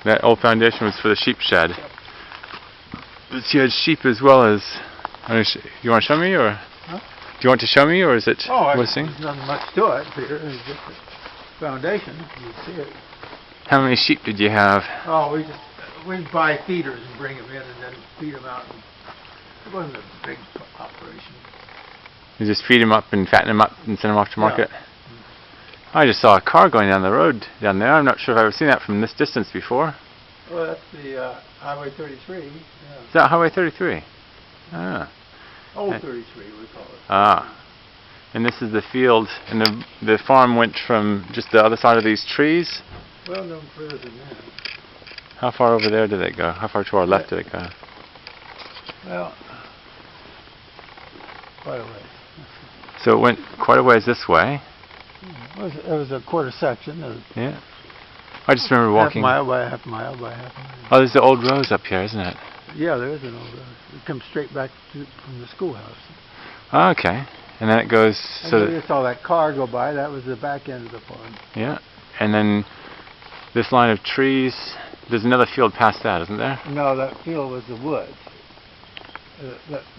That old foundation was for the sheep shed. But you had sheep as well as... You want to show me, or... Huh? Do you want to show me, or is it missing? There's nothing much to it here. It's just a foundation. You see it. How many sheep did you have? Oh, we'd buy feeders and bring them in and then feed them out. It wasn't a big operation. You just feed them up and fatten them up and send them off to market? Yeah. I just saw a car going down the road down there. I'm not sure if I've ever seen that from this distance before. Well, that's the Highway 33. Yeah. Is that Highway 33? Ah. Old 33, we call it. Ah. And this is the field, and the farm went from just the other side of these trees? Well, no further than that. How far over there did it go? How far to our left did it go? Well, quite a way. So it went quite a ways this way. It was a quarter section. Yeah. I just remember walking... Half mile by half mile by half mile. Oh, there's the old rose up here, isn't it? Yeah, there is an old rose. It comes straight back from the schoolhouse. Oh, okay. And then it goes... So you saw that car go by. That was the back end of the farm. Yeah. And then this line of trees... There's another field past that, isn't there? No, that field was the woods.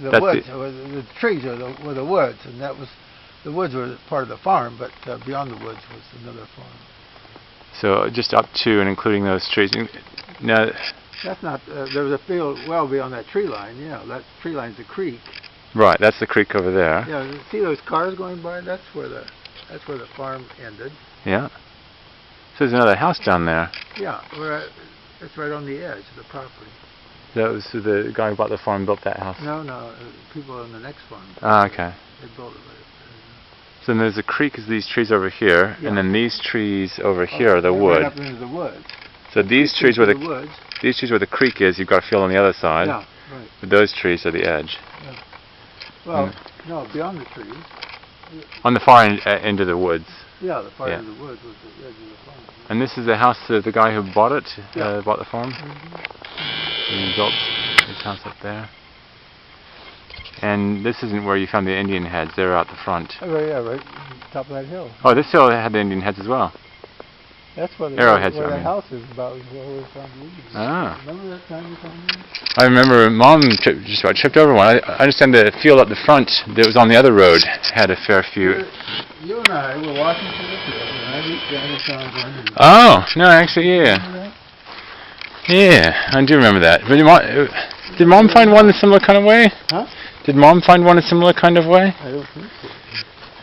The woods, the trees were the woods, and that was... The woods were part of the farm, but beyond the woods was another farm. So just up to and including those trees. Now, that's not. There was a field well beyond that tree line. Yeah, that tree line's the creek. Right, that's the creek over there. Yeah, see those cars going by? That's where the farm ended. Yeah. So there's another house down there. Yeah, it's right on the edge of the property. That was the guy who bought the farm built that house. No, people on the next farm. Ah, okay. They built it right. So then there's a creek as these trees over here, and then these trees over here are the wood. Right up into the woods. So these trees where the creek is, you've got a field on the other side. Yeah, right. But those trees are the edge. Yeah. Well, no, beyond the trees. On the far end of the woods. Yeah, the far end of the woods was the edge of the farm. And this is the house of the guy who bought it, bought the farm. And he built his house up there. And this isn't where you found the Indian heads. They're out the front. Oh, yeah, right top of that hill. Oh, this hill had the Indian heads as well. That's where the arrowheads. Where the house is about where we found the Indians. Ah. Remember that time you found them? I remember Mom just about tripped over one. I understand the field up the front that was on the other road had a fair few. You and I were walking through the field, and I reached down and found one. Oh, no, actually, yeah. Yeah, I do remember that. But did Mom find one in a similar kind of way? Huh? Did Mom find one in a similar kind of way? I don't think so.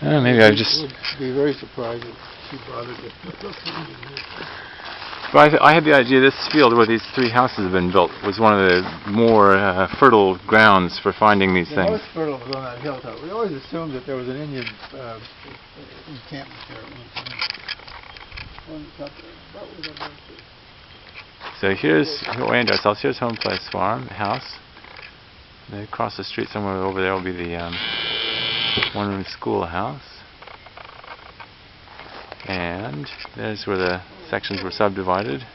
Oh, maybe I just... I would be very surprised if she bothered to. But I had the idea this field where these three houses have been built was one of the more fertile grounds for finding these things. The most fertile was on that hilltop. We always assumed that there was an Indian encampment there at one time. So here's what we entered ourselves. Here's Home Place Farm, the house. And across the street somewhere over there will be the one-room schoolhouse. And there's where the sections were subdivided.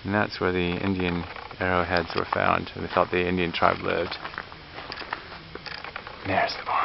And that's where the Indian arrowheads were found. And they thought the Indian tribe lived. And there's the barn.